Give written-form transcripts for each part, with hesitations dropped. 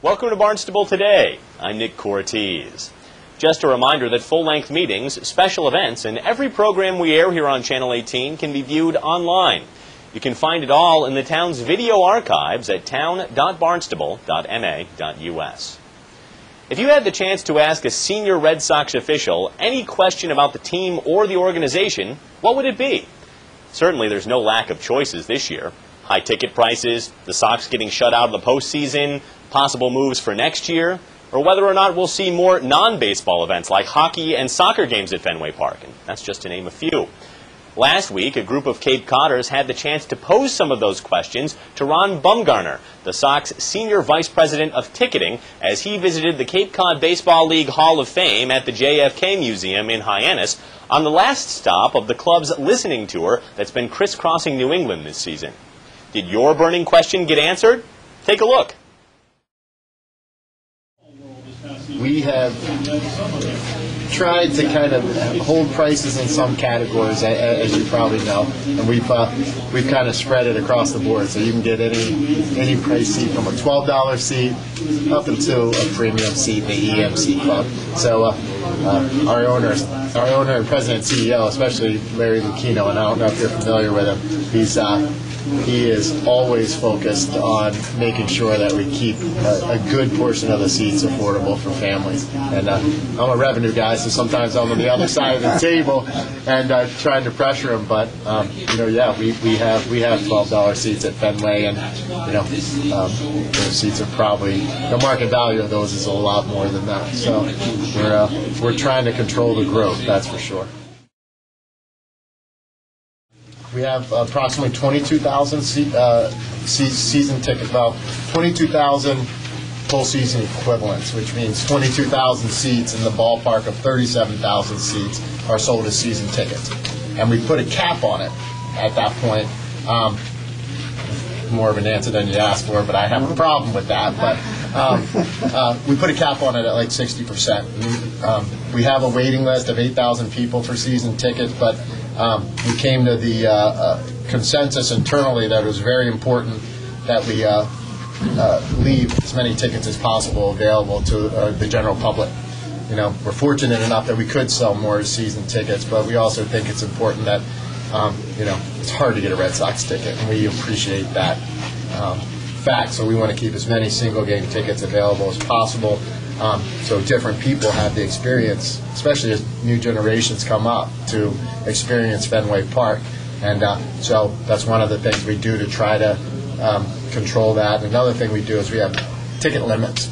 Welcome to Barnstable Today. I'm Nick Cortez. Just a reminder that full-length meetings, special events, and every program we air here on Channel 18 can be viewed online. You can find it all in the town's video archives at town.barnstable.ma.us. If you had the chance to ask a senior Red Sox official any question about the team or the organization, what would it be? Certainly there's no lack of choices this year. High ticket prices, the Sox getting shut out of the postseason, possible moves for next year, or whether or not we'll see more non-baseball events like hockey and soccer games at Fenway Park, and that's just to name a few. Last week, a group of Cape Codders had the chance to pose some of those questions to Ron Bumgarner, the Sox Senior Vice President of Ticketing, as he visited the Cape Cod Baseball League Hall of Fame at the JFK Museum in Hyannis on the last stop of the club's listening tour that's been crisscrossing New England this season. Did your burning question get answered? Take a look. We have tried to kind of hold prices in some categories, as you probably know, and we've kind of spread it across the board, so you can get any price seat from a $12 seat up until a premium seat, the EMC Club. So our owner and president and CEO, especially Larry Lucchino, and I don't know if you're familiar with him, he is always focused on making sure that we keep a good portion of the seats affordable for families. And I'm a revenue guy, so sometimes I'm on the other side of the table and trying to pressure him. But we have $12 seats at Fenway, and those seats are probably, the market value of those is a lot more than that. So we're trying to control the growth, that's for sure. We have approximately 22,000 season tickets, about 22,000 full season equivalents, which means 22,000 seats in the ballpark of 37,000 seats are sold as season tickets. And we put a cap on it at that point. More of an answer than you asked for, but I have a problem with that. But we put a cap on it at like 60%. We have a waiting list of 8,000 people for season tickets, but we came to the consensus internally that it was very important that we leave as many tickets as possible available to the general public. We're fortunate enough that we could sell more season tickets, but we also think it's important that it's hard to get a Red Sox ticket, and we appreciate that fact. So we want to keep as many single game tickets available as possible, so different people have the experience, especially as new generations come up, to experience Fenway Park. And so that's one of the things we do to try to control that. Another thing we do is we have ticket limits.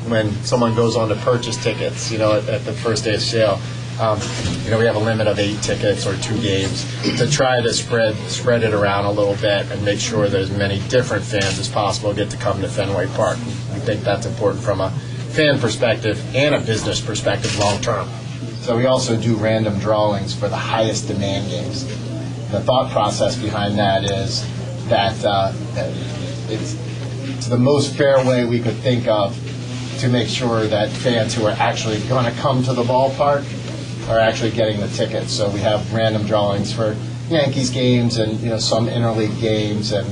When someone goes on to purchase tickets, at the first day of sale, we have a limit of 8 tickets or 2 games to try to spread it around a little bit and make sure that as many different fans as possible get to come to Fenway Park. We think that's important from a fan perspective and a business perspective long term. So we also do random drawings for the highest demand games. The thought process behind that is that it's the most fair way we could think of to make sure that fans who are actually going to come to the ballpark are actually getting the tickets. So we have random drawings for Yankees games and some interleague games and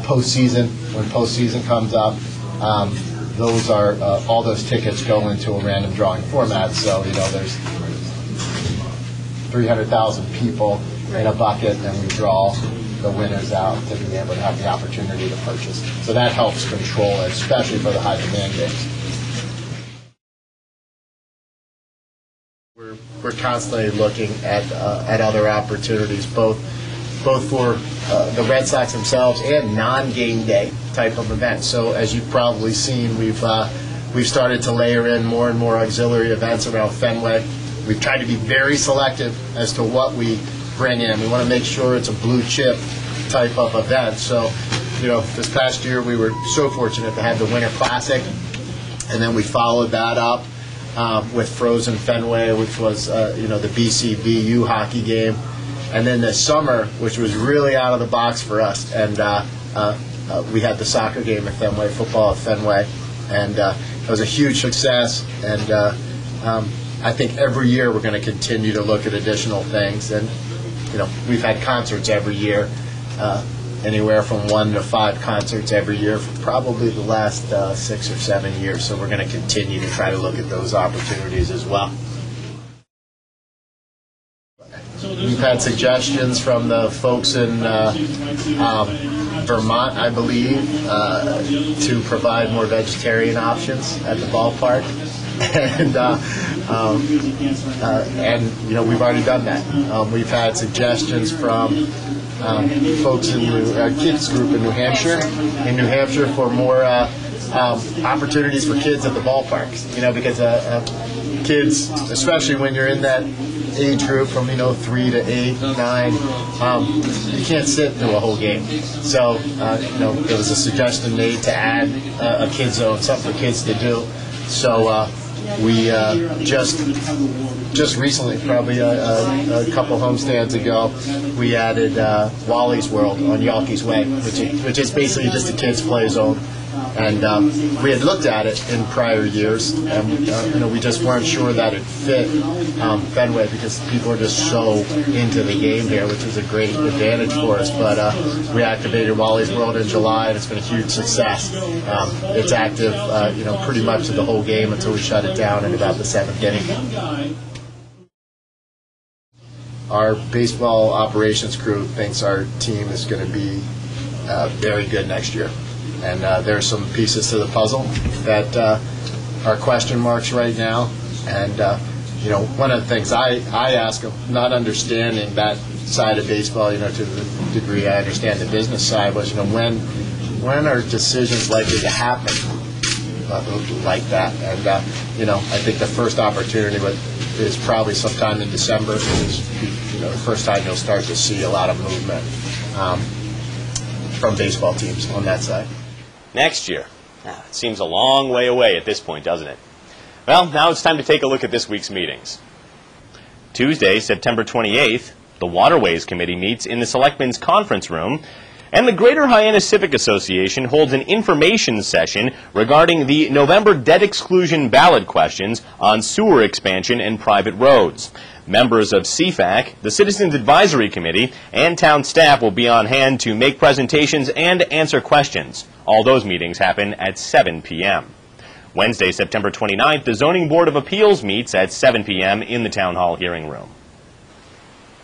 postseason. When postseason comes up, those are all those tickets go into a random drawing format. So there's 300,000 people in a bucket, and we draw the winners out to be able to have the opportunity to purchase. So that helps control it, especially for the high demand games. We're constantly looking at other opportunities, both for the Red Sox themselves and non-game day type of events. So as you've probably seen, we've started to layer in more and more auxiliary events around Fenway. We've tried to be very selective as to what we bring in. We want to make sure it's a blue chip type of event. So, this past year we were so fortunate to have the Winter Classic, and then we followed that up with Frozen Fenway, which was the BCBU hockey game, and then this summer, which was really out of the box for us, and we had the soccer game at Fenway, football at Fenway, and it was a huge success. And I think every year we're going to continue to look at additional things, and we've had concerts every year. anywhere from 1 to 5 concerts every year for probably the last 6 or 7 years. So we're going to continue to try to look at those opportunities as well. We've had suggestions from the folks in Vermont, I believe, to provide more vegetarian options at the ballpark, and you know, we've already done that. We've had suggestions from folks in our kids group in New Hampshire, for more opportunities for kids at the ballparks. You know, because kids, especially when you're in that age group from 3 to 8, 9, you can't sit through a whole game. So there was a suggestion made to add a kids zone, something for kids to do. So we just recently, probably a couple homestands ago, we added Wally's World on Yawkey's Way, which is basically just a kids play zone. And we had looked at it in prior years, and we just weren't sure that it fit Fenway, because people are just so into the game here, which is a great advantage for us. But we activated Wally's World in July, and it's been a huge success. It's active, pretty much the whole game until we shut it down in about the 7th inning. Our baseball operations crew thinks our team is going to be very good next year. And there's some pieces to the puzzle that are question marks right now. And, one of the things I ask them, not understanding that side of baseball, to the degree I understand the business side, was, when are decisions likely to happen like that? And, I think the first opportunity is probably sometime in December, because, the first time you'll start to see a lot of movement from baseball teams on that side. Next year. It seems a long way away at this point, doesn't it? Well, now it's time to take a look at this week's meetings. Tuesday, September 28th, the Waterways Committee meets in the Selectmen's Conference Room, and the Greater Hyannis Civic Association holds an information session regarding the November debt exclusion ballot questions on sewer expansion and private roads. Members of CFAC, the Citizens Advisory Committee, and town staff will be on hand to make presentations and answer questions. All those meetings happen at 7 p.m. Wednesday, September 29th, the Zoning Board of Appeals meets at 7 p.m. in the Town Hall hearing room.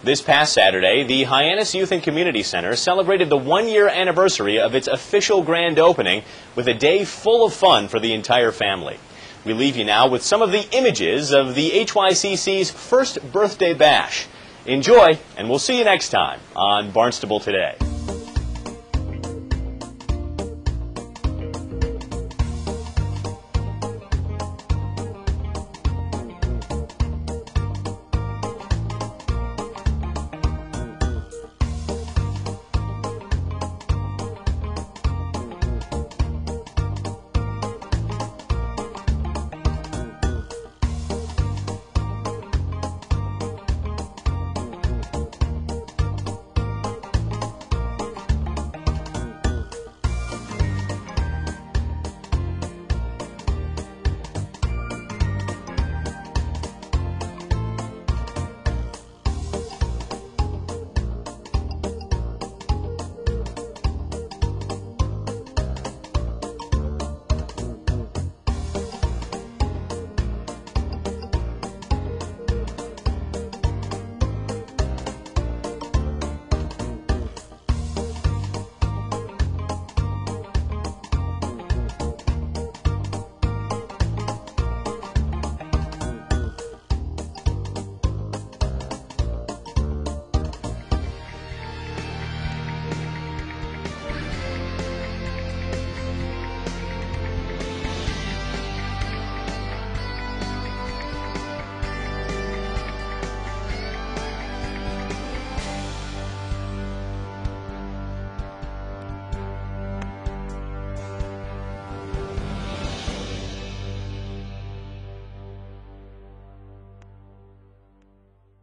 This past Saturday, the Hyannis Youth and Community Center celebrated the one-year anniversary of its official grand opening with a day full of fun for the entire family. We leave you now with some of the images of the HYCC's first birthday bash. Enjoy, and we'll see you next time on Barnstable Today.